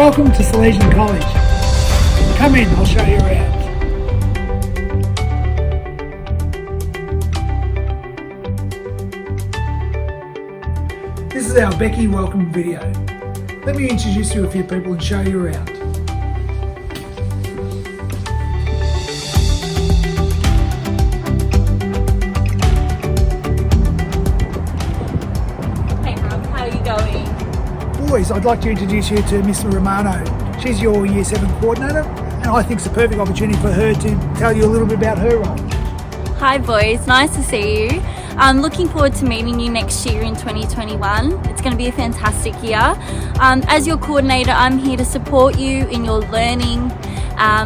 Welcome to Salesian College. Come in, I'll show you around. This is our Becchi welcome video. Let me introduce you to a few people and show you around. Hey Rob, how are you going? Boys, I'd like to introduce you to Miss Romano. She's your Year 7 coordinator, and I think it's a perfect opportunity for her to tell you a little bit about her role. Hi boys, nice to see you. I'm looking forward to meeting you next year in 2021. It's going to be a fantastic year. As your coordinator, I'm here to support you in your learning.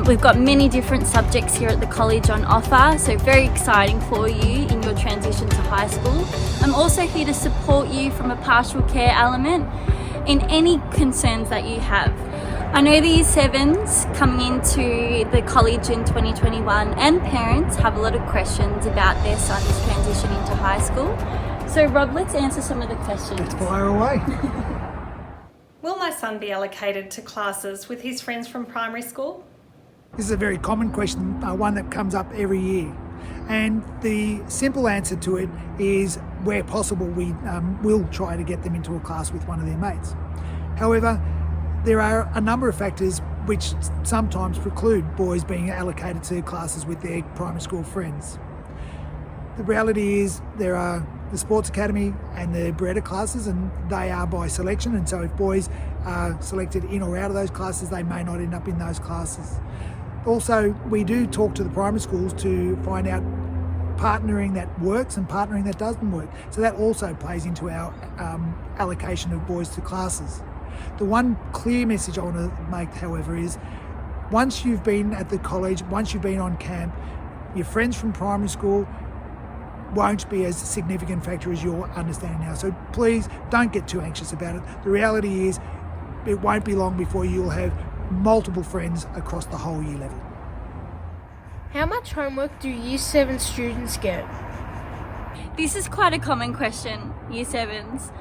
We've got many different subjects here at the college on offer, so very exciting for you in your transition to high school. I'm also here to support you from a pastoral care element in any concerns that you have. I know the Year 7s coming into the college in 2021 and parents have a lot of questions about their son's transition into high school. So Rob, let's answer some of the questions. Let's fire away. Will my son be allocated to classes with his friends from primary school? This is a very common question, one that comes up every year. And the simple answer to it is, where possible, we will try to get them into a class with one of their mates. However, there are a number of factors which sometimes preclude boys being allocated to classes with their primary school friends. The reality is there are the sports academy and the Beretta classes, and they are by selection, and so if boys are selected in or out of those classes, they may not end up in those classes. Also, we do talk to the primary schools to find out partnering that works and partnering that doesn't work. So that also plays into our allocation of boys to classes. The one clear message I want to make, however, is once you've been at the college, once you've been on camp, your friends from primary school won't be as significant factor as you're understanding now. So please don't get too anxious about it. The reality is it won't be long before you'll have multiple friends across the whole year level. How much homework do Year 7 students get? This is quite a common question, Year 7s.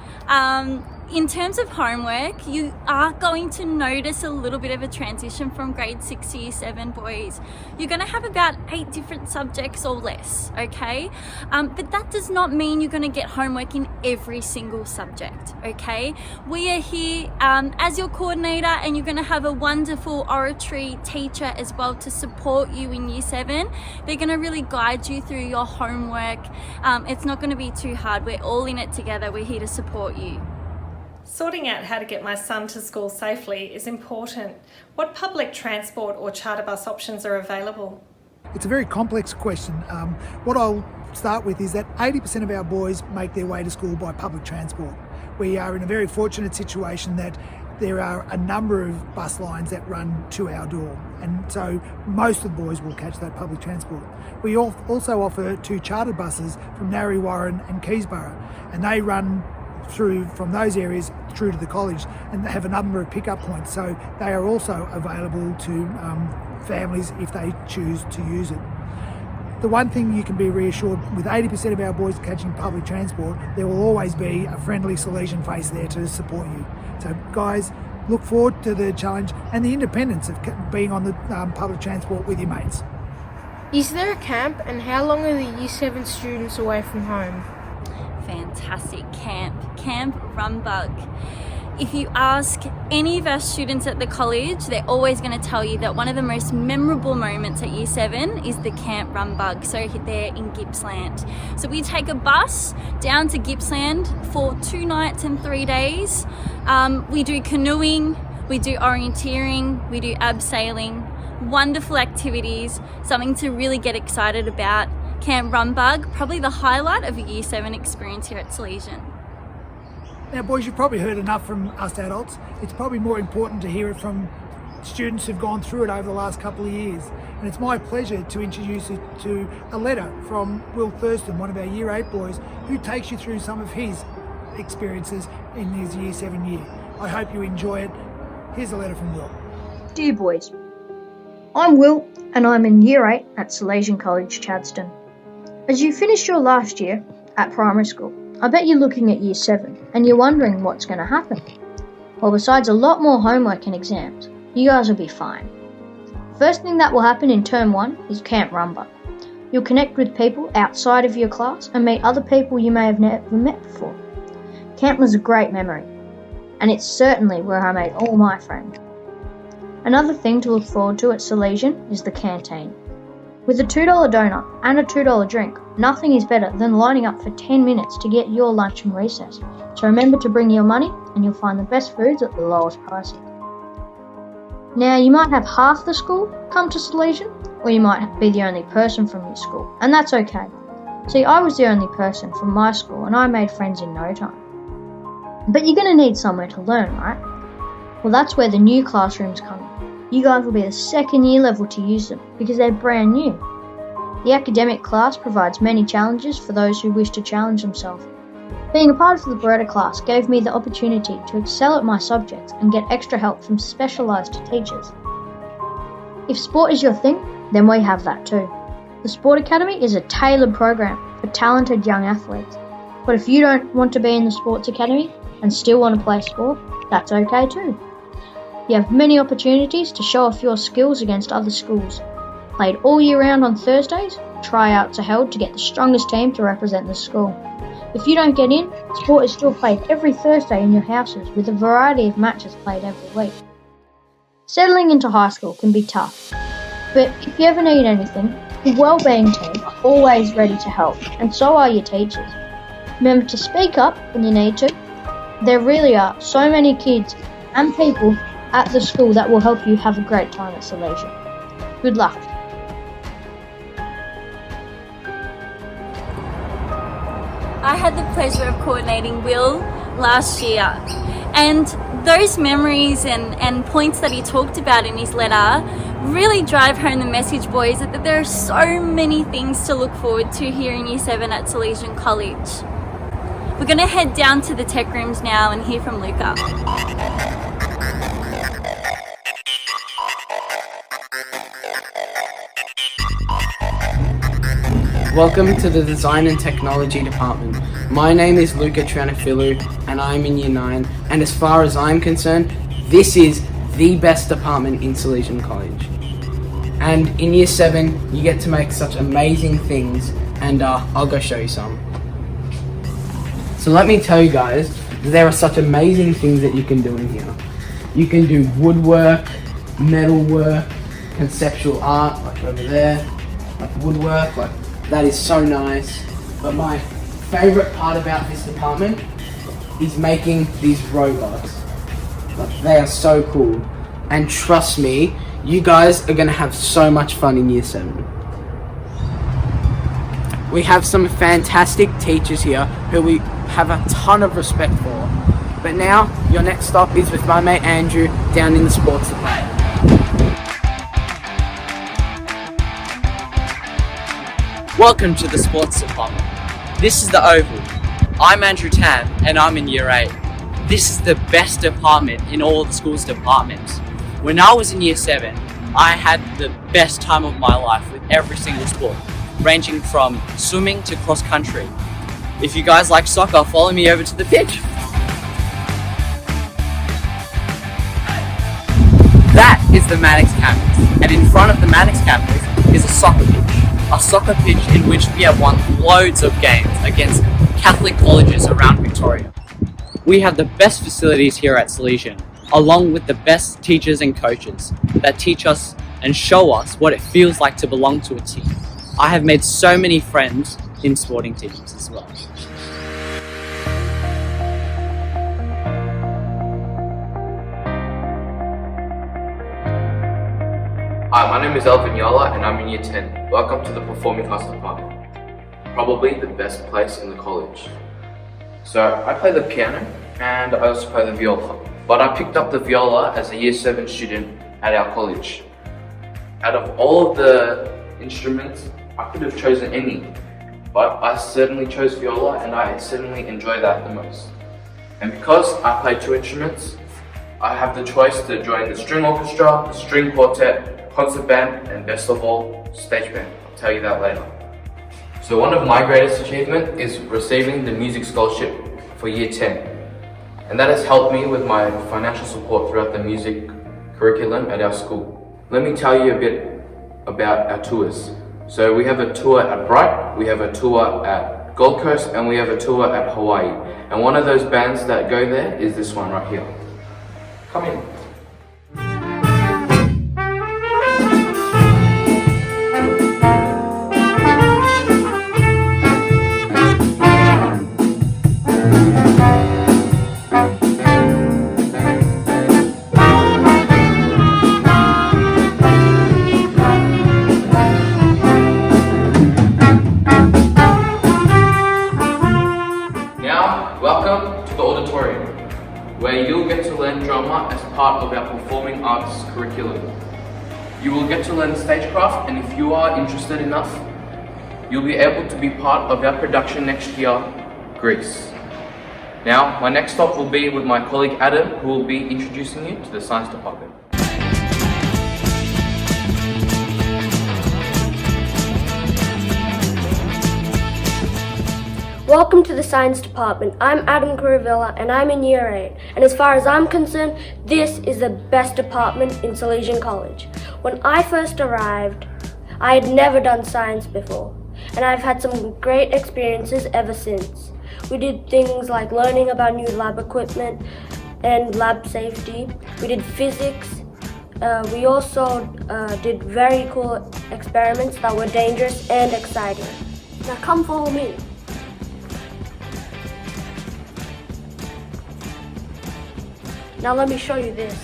In terms of homework, you are going to notice a little bit of a transition from grade 6 to Year 7 boys. You're going to have about 8 different subjects or less, okay? But that does not mean you're going to get homework in every single subject, okay? We are here as your coordinator, and you're going to have a wonderful oratory teacher as well to support you in Year 7. They're going to really guide you through your homework. It's not going to be too hard. We're all in it together. We're here to support you. Sorting out how to get my son to school safely is important. What public transport or charter bus options are available? It's a very complex question. What I'll start with is that 80% of our boys make their way to school by public transport. We are in a very fortunate situation that there are a number of bus lines that run to our door, and so most of the boys will catch that public transport. We also offer 2 chartered buses from Narre Warren and Keysborough, and they run through from those areas through to the college, and they have a number of pickup points, so they are also available to families if they choose to use it. The one thing you can be reassured, with 80% of our boys catching public transport, there will always be a friendly Silesian face there to support you. So guys, look forward to the challenge and the independence of being on the public transport with your mates. Is there a camp, and how long are the Year 7 students away from home? Fantastic Camp Rumbug. If you ask any of our students at the college, they're always going to tell you that one of the most memorable moments at Year 7 is the Camp Rumbug, so they're in Gippsland. So we take a bus down to Gippsland for 2 nights and 3 days. We do canoeing, we do orienteering, we do abseiling, wonderful activities, something to really get excited about. Camp Rumbug, probably the highlight of a Year 7 experience here at Silesian. Now boys, you've probably heard enough from us adults. It's probably more important to hear it from students who've gone through it over the last couple of years. And it's my pleasure to introduce you to a letter from Will Thurston, one of our Year 8 boys, who takes you through some of his experiences in his Year 7 year. I hope you enjoy it. Here's a letter from Will. Dear boys, I'm Will, and I'm in Year 8 at Salesian College Chadstone. As you finish your last year at primary school, I bet you're looking at Year 7 and you're wondering what's going to happen. Well, besides a lot more homework and exams, you guys will be fine. First thing that will happen in Term 1 is Camp Rumba. You'll connect with people outside of your class and meet other people you may have never met before. Camp was a great memory, and it's certainly where I made all my friends. Another thing to look forward to at Silesian is the canteen. With a $2 donut and a $2 drink, nothing is better than lining up for 10 minutes to get your lunch and recess. So remember to bring your money and you'll find the best foods at the lowest prices. Now, you might have half the school come to Silesian, or you might be the only person from your school, and that's okay. See, I was the only person from my school and I made friends in no time. But you're going to need somewhere to learn, right? Well, that's where the new classrooms come in. You guys will be the second year level to use them because they're brand new. The academic class provides many challenges for those who wish to challenge themselves. Being a part of the Beretta class gave me the opportunity to excel at my subjects and get extra help from specialised teachers. If sport is your thing, then we have that too. The Sport Academy is a tailored program for talented young athletes. But if you don't want to be in the Sports Academy and still want to play sport, that's okay too. You have many opportunities to show off your skills against other schools. Played all year round on Thursdays, tryouts are held to get the strongest team to represent the school. If you don't get in, sport is still played every Thursday in your houses with a variety of matches played every week. Settling into high school can be tough, but if you ever need anything, the wellbeing team are always ready to help, and so are your teachers. Remember to speak up when you need to. There really are so many kids and people at the school that will help you have a great time at Silesian. Good luck. I had the pleasure of coordinating Will last year, and those memories and points that he talked about in his letter really drive home the message, boys, that there are so many things to look forward to here in Year 7 at Salesian College. We're going to head down to the tech rooms now and hear from Luca. Welcome to the Design and Technology Department. My name is Luca Tranafilou and I'm in Year 9, and as far as I'm concerned, this is the best department in Silesian College. And in Year 7, you get to make such amazing things, and I'll go show you some. So let me tell you guys, there are such amazing things that you can do in here. You can do woodwork, metalwork, conceptual art, like over there, like woodwork, like that is so nice. But my favorite part about this department is making these robots. Like, they are so cool. And trust me, you guys are gonna have so much fun in Year 7. We have some fantastic teachers here who we have a ton of respect for. But now, your next stop is with my mate Andrew down in the sports department. Welcome to the Sports Department. This is the Oval. I'm Andrew Tan and I'm in Year 8. This is the best department in all of the school's departments. When I was in Year 7, I had the best time of my life with every single sport, ranging from swimming to cross country. If you guys like soccer, follow me over to the pitch. That is the Maddox campus, and in front of the Maddox campus is a soccer pitch. A soccer pitch in which we have won loads of games against Catholic colleges around Victoria. We have the best facilities here at Silesian, along with the best teachers and coaches that teach us and show us what it feels like to belong to a team. I have made so many friends in sporting teams as well. Hi, my name is Elvin Yola and I'm in Year 10. Welcome to the Performing Arts Department. Probably the best place in the college. So I play the piano and I also play the viola. But I picked up the viola as a Year 7 student at our college. Out of all of the instruments, I could have chosen any. But I certainly chose viola and I certainly enjoy that the most. And because I play two instruments, I have the choice to join the string orchestra, the string quartet, concert band, and best of all, stage band. I'll tell you that later. So one of my greatest achievements is receiving the music scholarship for Year 10. and that has helped me with my financial support throughout the music curriculum at our school. Let me tell you a bit about our tours. So we have a tour at Bright, we have a tour at Gold Coast, and we have a tour at Hawaii. And one of those bands that go there is this one right here. Come in. Welcome to the auditorium, where you'll get to learn drama as part of our performing arts curriculum. You will get to learn stagecraft, and if you are interested enough, you'll be able to be part of our production next year, Greece. Now, my next stop will be with my colleague Adam, who will be introducing you to the science department. Welcome to the Science Department. I'm Adam Caravilla and I'm in Year 8. And as far as I'm concerned, this is the best department in Silesian College. When I first arrived, I had never done science before, and I've had some great experiences ever since. We did things like learning about new lab equipment and lab safety. We did physics. We also did very cool experiments that were dangerous and exciting. Now come follow me. Now let me show you this.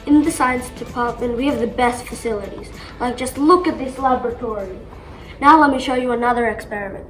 In the science department, we have the best facilities. Like, just look at this laboratory. Now let me show you another experiment.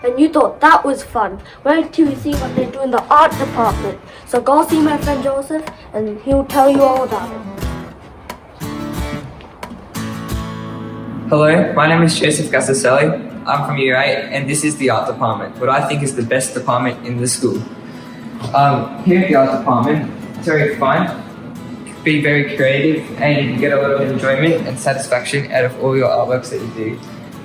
And you thought that was fun. Wait till you see what they do in the art department. So go see my friend Joseph and he'll tell you all about it. Hello, my name is Joseph Gasaselli. I'm from Year 8 and this is the art department, what I think is the best department in the school. Here at the art department, it's very fun, be very creative, and you get a lot of enjoyment and satisfaction out of all your artworks that you do.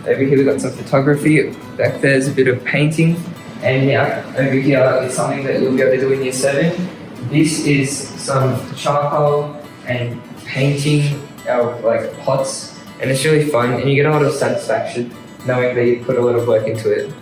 Over here we've got some photography, back there's a bit of painting, and yeah, over here is something that you'll be able to do in Year 7. This is some charcoal and painting of like pots, and it's really fun and you get a lot of satisfaction knowing that you put a lot of work into it.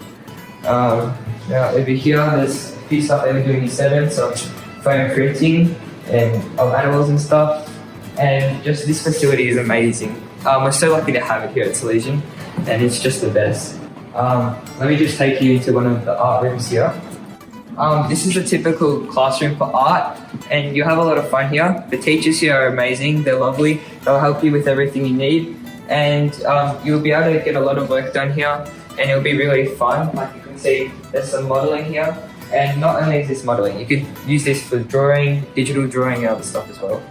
Now over here there's a few stuff that we do in Year 7, some foam printing and of animals and stuff, and just this facility is amazing. We're so lucky to have it here at Silesian, and it's just the best. Let me just take you to one of the art rooms here. This is a typical classroom for art, and you have a lot of fun here. The teachers here are amazing, they're lovely, they'll help you with everything you need, and you'll be able to get a lot of work done here, and it'll be really fun. Like you can see, there's some modelling here, and not only is this modelling, you could use this for drawing, digital drawing and other stuff as well.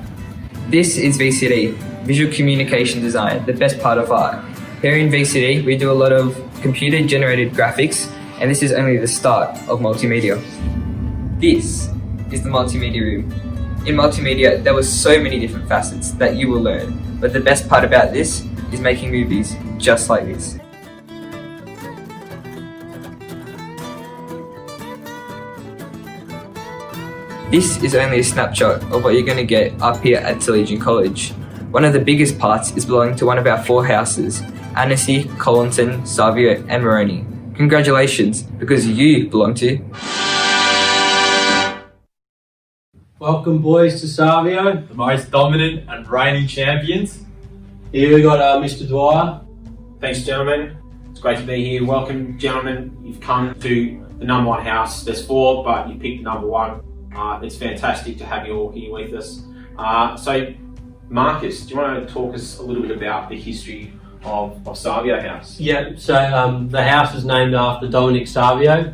This is VCD, Visual Communication Design, the best part of art. Here in VCD, we do a lot of computer-generated graphics, and this is only the start of multimedia. This is the multimedia room. In multimedia, there were so many different facets that you will learn, but the best part about this is making movies just like this. This is only a snapshot of what you're going to get up here at Silesian College. One of the biggest parts is belonging to one of our 4 houses, Annecy, Collinson, Savio and Moroni. Congratulations, because you belong to... Welcome boys to Savio, the most dominant and reigning champions. Here we got Mr. Dwyer. Thanks gentlemen, it's great to be here. Welcome gentlemen, you've come to the number 1 house. There's 4 but you picked number 1. It's fantastic to have you all here with us. So Marcus, do you want to talk us a little bit about the history of Savio House? Yeah, so the house is named after Dominic Savio.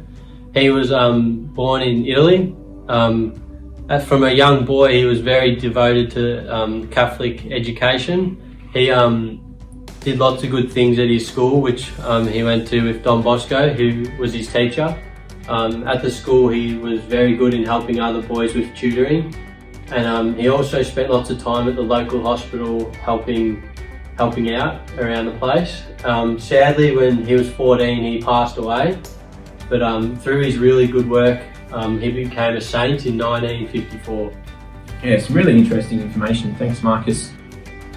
He was born in Italy. From a young boy, he was very devoted to Catholic education. He did lots of good things at his school, which he went to with Don Bosco, who was his teacher. At the school, he was very good in helping other boys with tutoring, and he also spent lots of time at the local hospital helping out around the place. Sadly, when he was 14, he passed away, but through his really good work, he became a saint in 1954. Yeah, some really interesting information. Thanks, Marcus.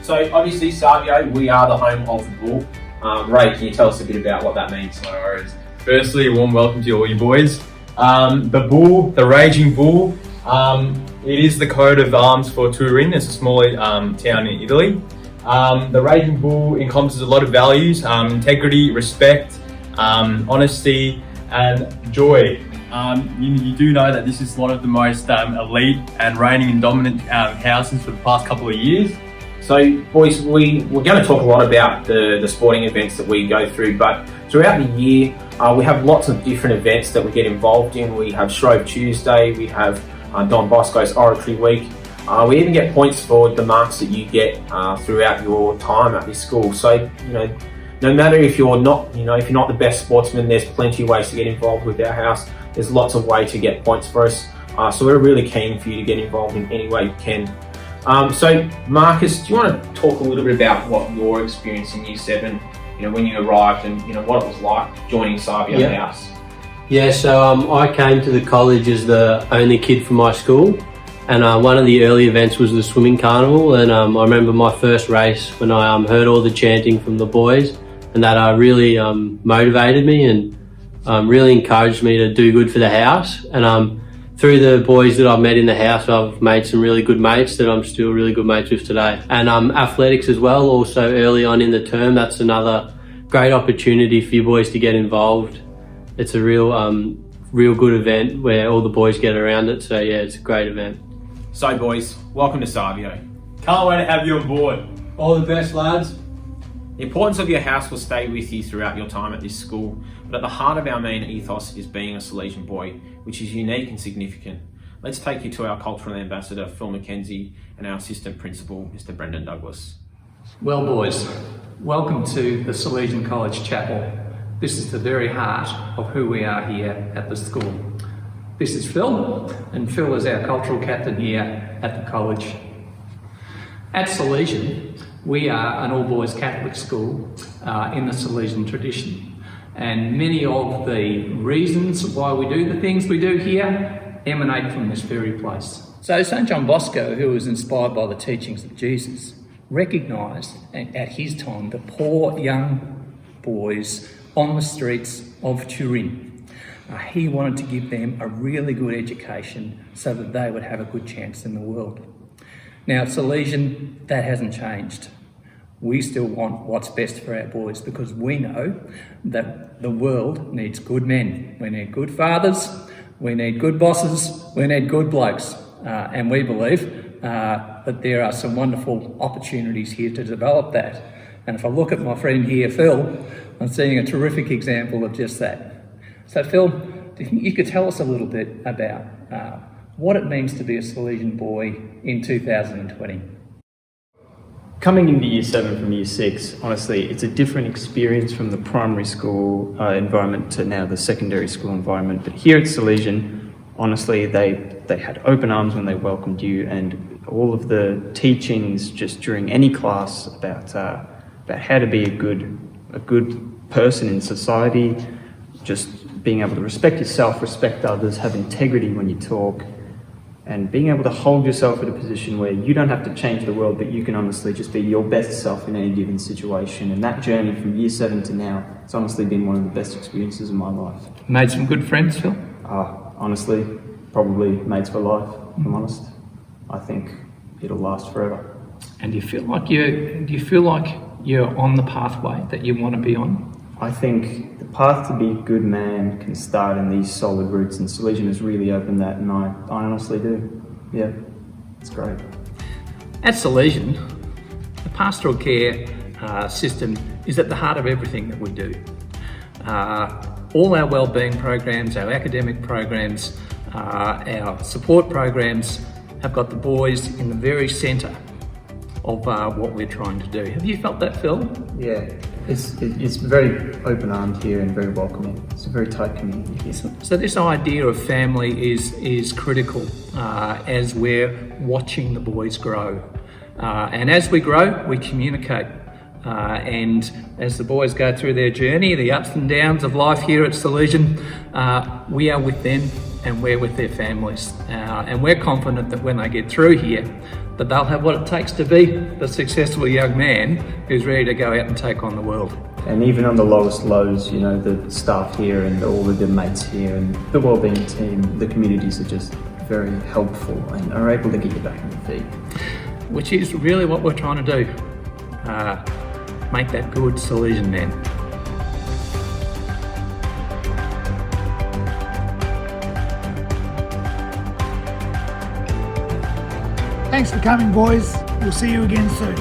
So obviously, Savio, we are the home of the bull. Ray, can you tell us a bit about what that means? No worries. Firstly, a warm welcome to all you boys. The bull, the raging bull, it is the coat of arms for Turin. It's a small town in Italy. The raging bull encompasses a lot of values: integrity, respect, honesty, and joy. You do know that this is one of the most elite and reigning and dominant houses for the past couple of years. So boys, we're going to talk a lot about the sporting events that we go through, but throughout the year we have lots of different events that we get involved in. We have Shrove Tuesday, we have Don Bosco's Oratory Week. We even get points for the marks that you get throughout your time at this school. So no matter if you're not the best sportsman, there's plenty of ways to get involved with our house. There's lots of ways to get points for us. So we're really keen for you to get involved in any way you can. So Marcus, do you want to talk a little bit about what your experience in Year 7, when you arrived and what it was like joining Savio House? Yeah, so I came to the college as the only kid from my school, and one of the early events was the swimming carnival, and I remember my first race when I heard all the chanting from the boys, and that really motivated me and really encouraged me to do good for the house. And through the boys that I've met in the house, I've made some really good mates that I'm still really good mates with today. And athletics as well, also early on in the term, that's another great opportunity for you boys to get involved. It's a real good event where all the boys get around it, so yeah, it's a great event. So boys, welcome to Savio. Can't wait to have you on board. All the best, lads. The importance of your house will stay with you throughout your time at this school, but at the heart of our main ethos is being a Silesian boy, which is unique and significant. Let's take you to our cultural ambassador, Phil McKenzie, and our assistant principal, Mr. Brendan Douglas. Well boys, welcome to the Salesian College Chapel. This is the very heart of who we are here at the school. This is Phil, and Phil is our cultural captain here at the college. At Silesian, we are an all-boys Catholic school in the Silesian tradition, and many of the reasons why we do the things we do here emanate from this very place. So St John Bosco, who was inspired by the teachings of Jesus, recognised at his time the poor young boys on the streets of Turin. He wanted to give them a really good education so that they would have a good chance in the world. Now at Silesian, that hasn't changed. We still want what's best for our boys because we know that the world needs good men. We need good fathers, we need good bosses, we need good blokes. And we believe that there are some wonderful opportunities here to develop that. And if I look at my friend here, Phil, I'm seeing a terrific example of just that. So Phil, do you think you could tell us a little bit about what it means to be a Silesian boy in 2020? Coming into Year 7 from Year 6, honestly, it's a different experience from the primary school environment to now the secondary school environment. But here at Silesian, honestly, they had open arms when they welcomed you, and all of the teachings just during any class about about how to be a good person in society, just being able to respect yourself, respect others, have integrity when you talk, and being able to hold yourself in a position where you don't have to change the world, but you can honestly just be your best self in any given situation. And that journey from year 7 to now, it's honestly been one of the best experiences of my life. Made some good friends, Phil? Honestly, probably mates for life, if I'm honest. I think it'll last forever. And do you feel like you're on the pathway that you want to be on? I think the path to be a good man can start in these solid roots, and Silesian has really opened that, and I honestly do. Yeah, it's great. At Silesian, the pastoral care system is at the heart of everything that we do. All our wellbeing programs, our academic programs, our support programs have got the boys in the very centre of what we're trying to do. Have you felt that, Phil? Yeah, it's very open-armed here and very welcoming. It's a very tight community here. So this idea of family is critical as we're watching the boys grow. And as we grow, we communicate. And as the boys go through their journey, the ups and downs of life here at Silesian, we are with them and we're with their families. And we're confident that when they get through here, that they'll have what it takes to be the successful young man who's ready to go out and take on the world. And even on the lowest lows, you know, the staff here and all of the mates here and the wellbeing team, the communities are just very helpful and are able to get you back on your feet. Which is really what we're trying to do. Make that good Silesian man. Thanks for coming, boys. We'll see you again soon.